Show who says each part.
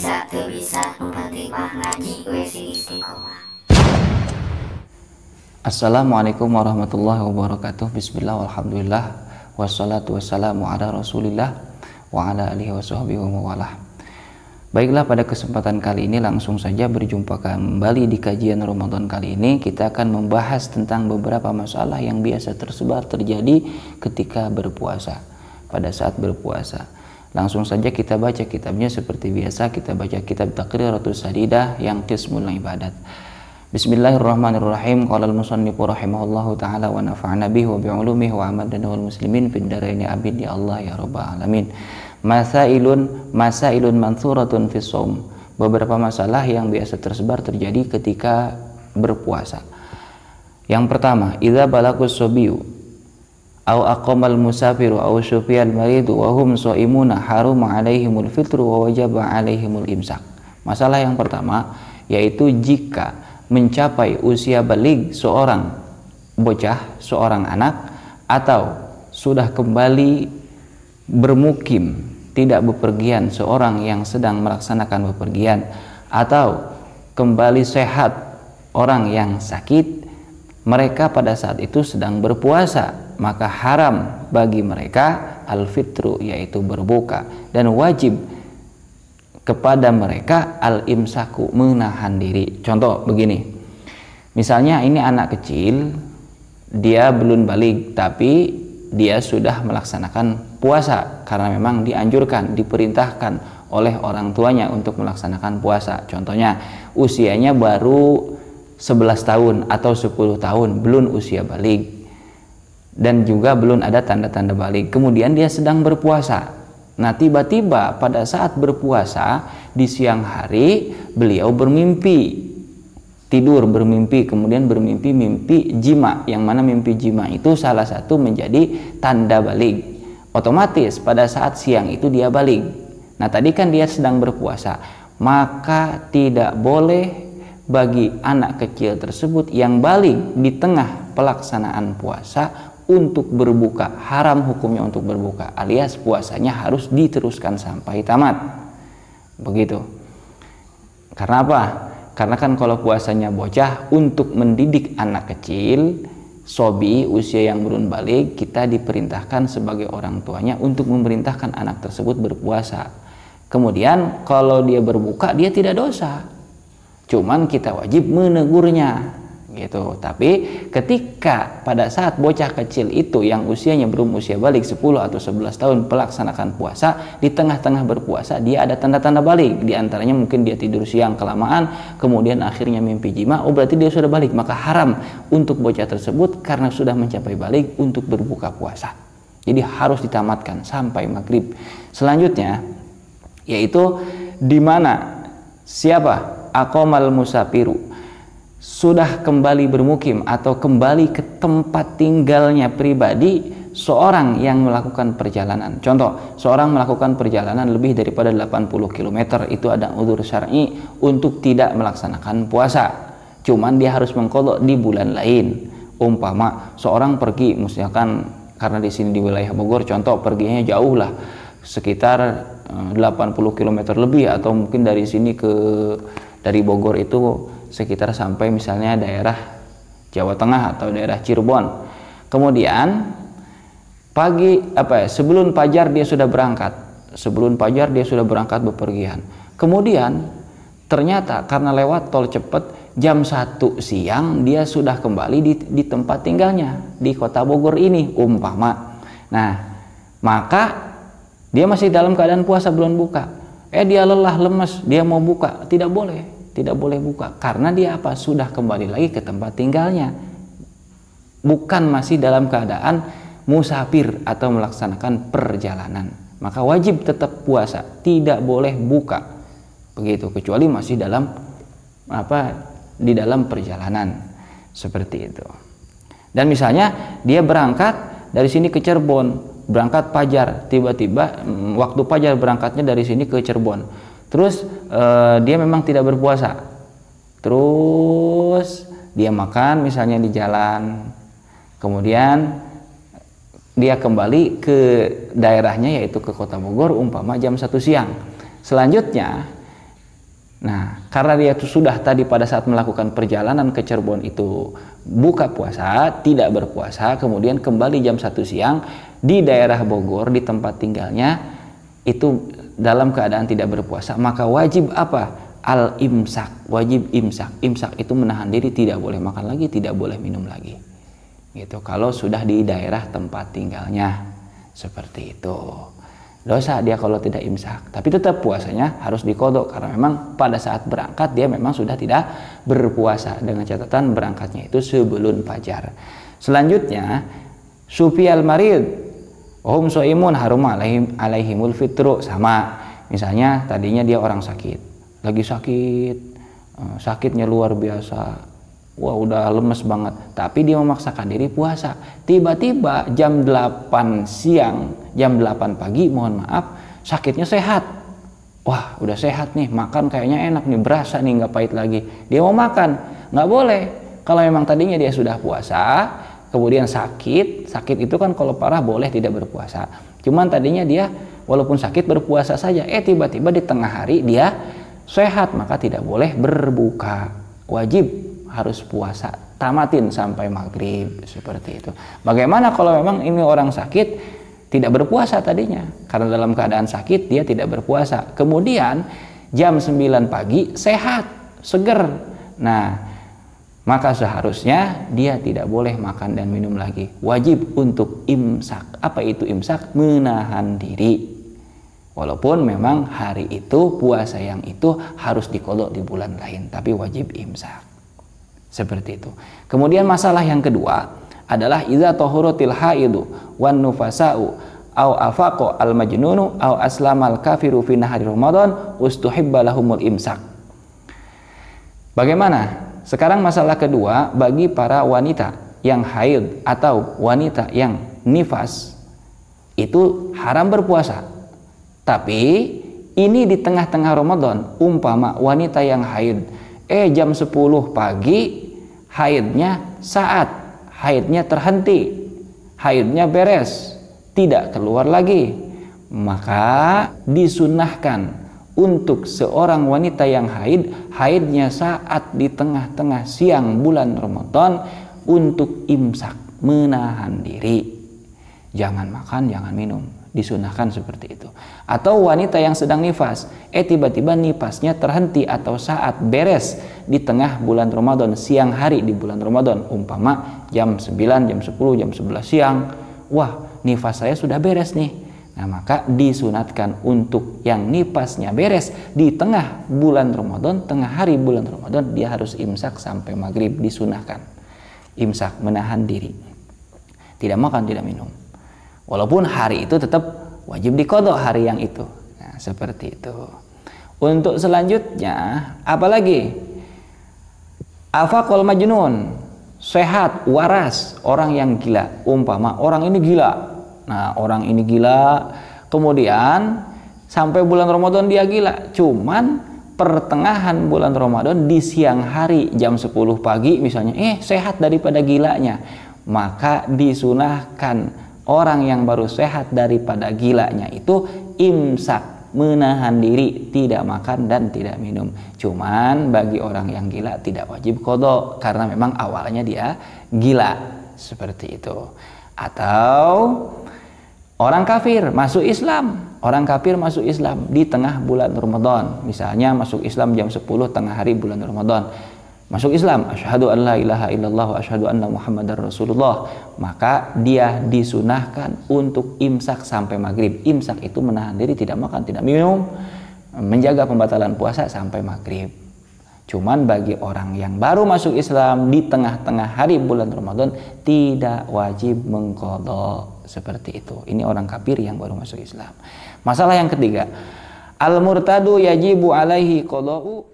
Speaker 1: bisa teu bisa nu penting mah ngaji we sing istiqomah.
Speaker 2: Assalamualaikum warahmatullahi wabarakatuh. Bismillah walhamdulillah wassalatu wassalamu ala rasulillah wa ala alihi wa sahbihi wa mawalah. Baiklah, pada kesempatan kali ini langsung saja berjumpa kembali di kajian Ramadan kali ini. Kita akan membahas tentang beberapa masalah yang biasa terjadi ketika berpuasa, pada saat berpuasa. Langsung saja kita baca kitabnya seperti biasa. Kita baca kitab Taqriratus Sadidah yang qismul ibadat. Bismillahirrahmanirrahim. Qala al-musannifu rahimahullahu ta'ala wa nafa'ana bihi wa bi'ulumihi wa amadana wal muslimin fid dharaini amin ya Allah ya rabbal alamin. Masailun mantsuratun fis shaum. Beberapa masalah yang biasa tersebar terjadi ketika berpuasa. Yang pertama, idza balagus sabiyu aw aqamal musafiru aw syufiyal maridu wa hum shaimuna haruma alaihimul fitru wa wajaba alaihimul imsak. Masalah yang pertama yaitu jika mencapai usia baligh seorang bocah, seorang anak, atau sudah kembali bermukim, tidak bepergian seorang yang sedang melaksanakan bepergian, atau kembali sehat orang yang sakit, mereka pada saat itu sedang berpuasa, maka haram bagi mereka al-fitru, yaitu berbuka, dan wajib kepada mereka al-imsaku, menahan diri. Contoh begini, misalnya ini anak kecil, dia belum balik tapi dia sudah melaksanakan puasa karena memang dianjurkan, diperintahkan oleh orang tuanya untuk melaksanakan puasa. Contohnya usianya baru 11 tahun atau 10 tahun, belum usia balik dan juga belum ada tanda-tanda balik. Kemudian dia sedang berpuasa. Nah, tiba-tiba pada saat berpuasa di siang hari beliau bermimpi, kemudian bermimpi mimpi jima, yang mana mimpi jima itu salah satu menjadi tanda balik. Otomatis pada saat siang itu dia balik. Nah, tadi kan dia sedang berpuasa, maka tidak boleh bagi anak kecil tersebut yang balik di tengah pelaksanaan puasa untuk berbuka. Haram hukumnya untuk berbuka, alias puasanya harus diteruskan sampai tamat. Begitu. Karena apa? Karena kan kalau puasanya bocah, untuk mendidik anak kecil, sobi, usia yang belum balik, kita diperintahkan sebagai orang tuanya untuk memerintahkan anak tersebut berpuasa. Kemudian kalau dia berbuka, dia tidak dosa. Cuman kita wajib menegurnya. Gitu. Tapi ketika pada saat bocah kecil itu yang usianya belum usia balik 10 atau 11 tahun melaksanakan puasa, di tengah-tengah berpuasa dia ada tanda-tanda balik. Di antaranya mungkin dia tidur siang kelamaan, kemudian akhirnya mimpi jima, oh berarti dia sudah balik, maka haram untuk bocah tersebut karena sudah mencapai balik untuk berbuka puasa. Jadi harus ditamatkan sampai maghrib. Selanjutnya yaitu di mana siapa aqamal musafiru, sudah kembali bermukim atau kembali ke tempat tinggalnya pribadi seorang yang melakukan perjalanan. Contoh, seorang melakukan perjalanan lebih daripada 80 km, itu ada udzur syar'i untuk tidak melaksanakan puasa. Cuman dia harus mengqadha di bulan lain. Umpama seorang pergi, misalkan karena di sini di wilayah Bogor, contoh perginya jauh lah, sekitar 80 km lebih, atau mungkin dari sini dari Bogor itu sekitar sampai misalnya daerah Jawa Tengah atau daerah Cirebon. Kemudian sebelum fajar dia sudah berangkat bepergian. Kemudian ternyata karena lewat tol cepat jam 1 siang dia sudah kembali di tempat tinggalnya di kota Bogor ini umpama. Nah, maka dia masih dalam keadaan puasa, belum buka. Dia lelah, lemes, dia mau buka, tidak boleh buka karena dia sudah kembali lagi ke tempat tinggalnya, bukan masih dalam keadaan musafir atau melaksanakan perjalanan, maka wajib tetap puasa, tidak boleh buka begitu, kecuali masih di dalam perjalanan seperti itu. Dan misalnya dia berangkat dari sini ke Cirebon, berangkat fajar, tiba-tiba waktu fajar berangkatnya dari sini ke Cirebon. Terus dia memang tidak berpuasa, terus dia makan misalnya di jalan, kemudian dia kembali ke daerahnya yaitu ke kota Bogor umpama jam 1 siang. Selanjutnya Nah, karena dia itu sudah tadi pada saat melakukan perjalanan ke Cirebon itu buka puasa, tidak berpuasa, kemudian kembali jam 1 siang di daerah Bogor di tempat tinggalnya itu dalam keadaan tidak berpuasa, maka wajib apa? Al-imsak, wajib imsak. Imsak itu menahan diri, tidak boleh makan lagi, tidak boleh minum lagi. Gitu. Kalau sudah di daerah tempat tinggalnya seperti itu. Dosa dia kalau tidak imsak, tapi tetap puasanya harus diqodho karena memang pada saat berangkat dia memang sudah tidak berpuasa, dengan catatan berangkatnya itu sebelum fajar. Selanjutnya sufiyal marid hum soimun harum alaihimul fitru, sama misalnya tadinya dia orang sakit, lagi sakit, sakitnya luar biasa, wah udah lemes banget, tapi dia memaksakan diri puasa. Tiba-tiba jam 8 siang, jam 8 pagi, mohon maaf, sakitnya sehat. Wah udah sehat nih, makan kayaknya enak nih, berasa nih nggak pahit lagi. Dia mau makan, nggak boleh. Kalau memang tadinya dia sudah puasa, kemudian sakit itu kan kalau parah boleh tidak berpuasa. Cuman tadinya dia walaupun sakit berpuasa saja, tiba-tiba di tengah hari dia sehat, maka tidak boleh berbuka. Wajib harus puasa, tamatin sampai maghrib, seperti itu. Bagaimana kalau memang ini orang sakit tidak berpuasa tadinya, karena dalam keadaan sakit dia tidak berpuasa, kemudian jam 9 pagi sehat, seger, nah maka seharusnya dia tidak boleh makan dan minum lagi, wajib untuk imsak. Apa itu imsak? Menahan diri, walaupun memang hari itu puasa yang itu harus diqodho di bulan lain, tapi wajib imsak. Seperti itu. Kemudian masalah yang kedua adalah iza tahuratil haidu wan nufasa'u au afaqo al majnunu au aslamal kafiru fi nahari Ramadan ustuhibba lahumul imsak. Bagaimana? Sekarang masalah kedua bagi para wanita yang haid atau wanita yang nifas itu haram berpuasa. Tapi ini di tengah-tengah Ramadan, umpama wanita yang haid jam 10 pagi haidnya terhenti, haidnya beres, tidak keluar lagi, maka disunahkan untuk seorang wanita yang haidnya saat di tengah-tengah siang bulan Ramadan untuk imsak, menahan diri, jangan makan, jangan minum, disunahkan seperti itu. Atau wanita yang sedang nifas, tiba-tiba nifasnya terhenti atau saat beres di tengah bulan Ramadan, siang hari di bulan Ramadan, umpama jam 9, jam 10, jam 11 siang, wah nifas saya sudah beres nih. Nah maka disunatkan untuk yang nifasnya beres di tengah bulan Ramadan, tengah hari bulan Ramadan, dia harus imsak sampai maghrib, disunahkan. Imsak, menahan diri, tidak makan, tidak minum. Walaupun hari itu tetap wajib diqodho hari yang itu. Nah, seperti itu. Untuk selanjutnya, apalagi afaqul majnun, sehat, waras, orang yang gila. Umpama orang ini gila. Nah, orang ini gila, kemudian sampai bulan Ramadan dia gila. Cuman pertengahan bulan Ramadan di siang hari jam 10 pagi misalnya, sehat daripada gilanya. Maka disunahkan orang yang baru sehat daripada gilanya itu imsak, menahan diri, tidak makan dan tidak minum. Cuman bagi orang yang gila tidak wajib qodho karena memang awalnya dia gila, seperti itu. Atau orang kafir masuk Islam, orang kafir masuk Islam di tengah bulan Ramadan, misalnya masuk Islam jam 10 tengah hari bulan Ramadan, masuk Islam, asyhadu an la ilaha illallah wa asyhadu anna muhammadar rasulullah, maka dia disunahkan untuk imsak sampai maghrib. Imsak itu menahan diri, tidak makan, tidak minum, menjaga pembatalan puasa sampai maghrib. Cuman bagi orang yang baru masuk Islam di tengah-tengah hari bulan Ramadan tidak wajib mengqodho, seperti itu. Ini orang kafir yang baru masuk Islam. Masalah yang ketiga, al murtadu yajibu alaihi qodho'u